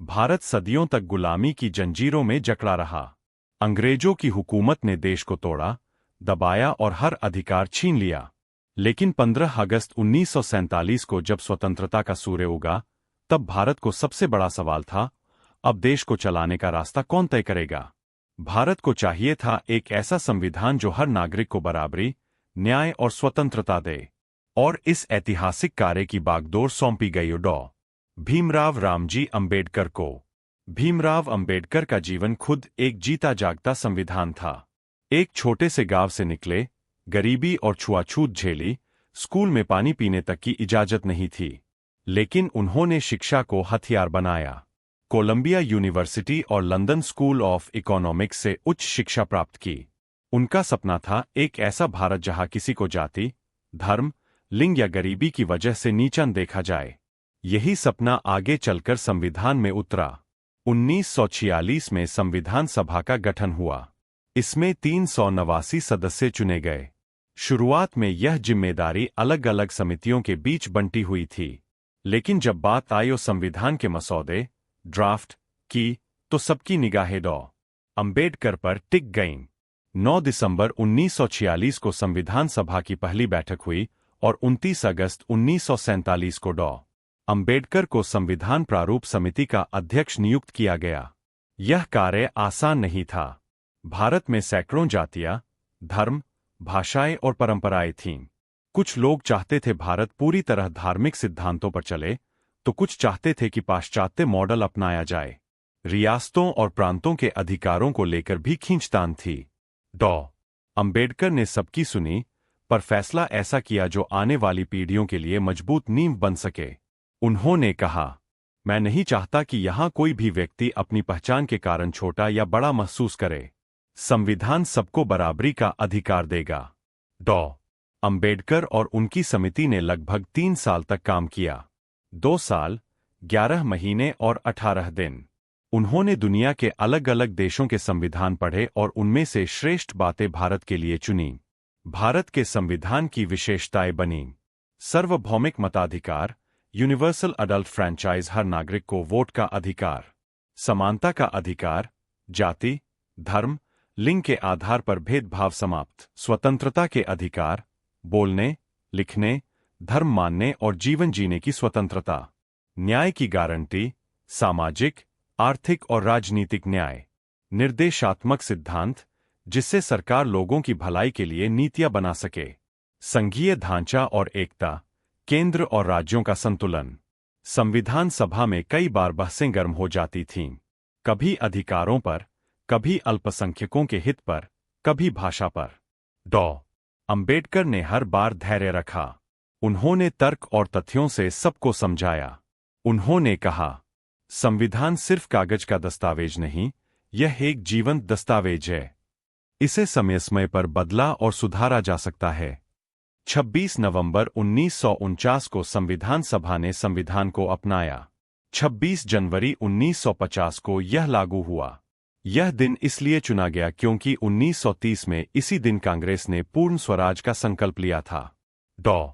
भारत सदियों तक गुलामी की जंजीरों में जकड़ा रहा। अंग्रेजों की हुकूमत ने देश को तोड़ा, दबाया और हर अधिकार छीन लिया। लेकिन 15 अगस्त 1947 को जब स्वतंत्रता का सूर्य उगा, तब भारत को सबसे बड़ा सवाल था, अब देश को चलाने का रास्ता कौन तय करेगा। भारत को चाहिए था एक ऐसा संविधान जो हर नागरिक को बराबरी, न्याय और स्वतंत्रता दे। और इस ऐतिहासिक कार्य की बागडोर सौंपी गई डॉ. भीमराव रामजी अंबेडकर को। भीमराव अंबेडकर का जीवन खुद एक जीता जागता संविधान था। एक छोटे से गांव से निकले, गरीबी और छुआछूत झेली, स्कूल में पानी पीने तक की इजाजत नहीं थी। लेकिन उन्होंने शिक्षा को हथियार बनाया। कोलंबिया यूनिवर्सिटी और लंदन स्कूल ऑफ इकोनॉमिक्स से उच्च शिक्षा प्राप्त की। उनका सपना था एक ऐसा भारत जहां किसी को जाति, धर्म, लिंग या गरीबी की वजह से नीचा देखा जाए। यही सपना आगे चलकर संविधान में उतरा। 1946 में संविधान सभा का गठन हुआ। इसमें 389 सदस्य चुने गए। शुरुआत में यह जिम्मेदारी अलग अलग समितियों के बीच बंटी हुई थी। लेकिन जब बात आई संविधान के मसौदे, ड्राफ्ट की, तो सबकी निगाहें डॉ. अंबेडकर पर टिक गईं। 9 दिसंबर 1946 को संविधान सभा की पहली बैठक हुई और 29 अगस्त 1947 को डॉ. अंबेडकर को संविधान प्रारूप समिति का अध्यक्ष नियुक्त किया गया। यह कार्य आसान नहीं था। भारत में सैकड़ों जातियां, धर्म, भाषाएं और परंपराएं थीं। कुछ लोग चाहते थे भारत पूरी तरह धार्मिक सिद्धांतों पर चले, तो कुछ चाहते थे कि पाश्चात्य मॉडल अपनाया जाए। रियासतों और प्रांतों के अधिकारों को लेकर भी खींचतान थी। डॉ. अंबेडकर ने सबकी सुनी, पर फैसला ऐसा किया जो आने वाली पीढ़ियों के लिए मजबूत नींव बन सके। उन्होंने कहा, मैं नहीं चाहता कि यहां कोई भी व्यक्ति अपनी पहचान के कारण छोटा या बड़ा महसूस करे। संविधान सबको बराबरी का अधिकार देगा। डॉ. अंबेडकर और उनकी समिति ने लगभग 3 साल तक काम किया। 2 साल, 11 महीने और 18 दिन। उन्होंने दुनिया के अलग अलग देशों के संविधान पढ़े और उनमें से श्रेष्ठ बातें भारत के लिए चुनी। भारत के संविधान की विशेषताएं बनी। सार्वभौमिक मताधिकार, यूनिवर्सल अडल्ट फ्रैंचाइज, हर नागरिक को वोट का अधिकार, समानता का अधिकार, जाति, धर्म, लिंग के आधार पर भेदभाव समाप्त, स्वतंत्रता के अधिकार, बोलने, लिखने, धर्म मानने और जीवन जीने की स्वतंत्रता, न्याय की गारंटी, सामाजिक, आर्थिक और राजनीतिक न्याय, निर्देशात्मक सिद्धांत, जिससे सरकार लोगों की भलाई के लिए नीतियां बना सके, संघीय ढांचा और एकता, केंद्र और राज्यों का संतुलन। संविधान सभा में कई बार बहसें गर्म हो जाती थीं, कभी अधिकारों पर, कभी अल्पसंख्यकों के हित पर, कभी भाषा पर। डॉ. अंबेडकर ने हर बार धैर्य रखा। उन्होंने तर्क और तथ्यों से सबको समझाया। उन्होंने कहा, संविधान सिर्फ कागज का दस्तावेज नहीं, यह एक जीवंत दस्तावेज है। इसे समय समय पर बदला और सुधारा जा सकता है। 26 नवंबर 1949 को संविधान सभा ने संविधान को अपनाया। 26 जनवरी 1950 को यह लागू हुआ। यह दिन इसलिए चुना गया क्योंकि 1930 में इसी दिन कांग्रेस ने पूर्ण स्वराज का संकल्प लिया था। डॉ.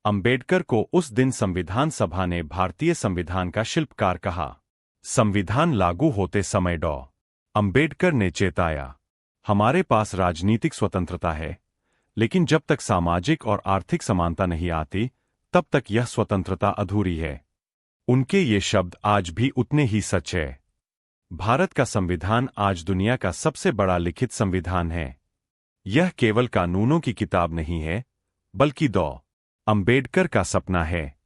अंबेडकर को उस दिन संविधान सभा ने भारतीय संविधान का शिल्पकार कहा। संविधान लागू होते समय डॉ. अंबेडकर ने चेताया, हमारे पास राजनीतिक स्वतंत्रता है, लेकिन जब तक सामाजिक और आर्थिक समानता नहीं आती, तब तक यह स्वतंत्रता अधूरी है। उनके ये शब्द आज भी उतने ही सच है। भारत का संविधान आज दुनिया का सबसे बड़ा लिखित संविधान है। यह केवल कानूनों की किताब नहीं है, बल्कि डॉ. अंबेडकर का सपना है।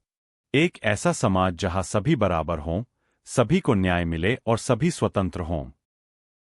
एक ऐसा समाज जहां सभी बराबर हों, सभी को न्याय मिले और सभी स्वतंत्र हों।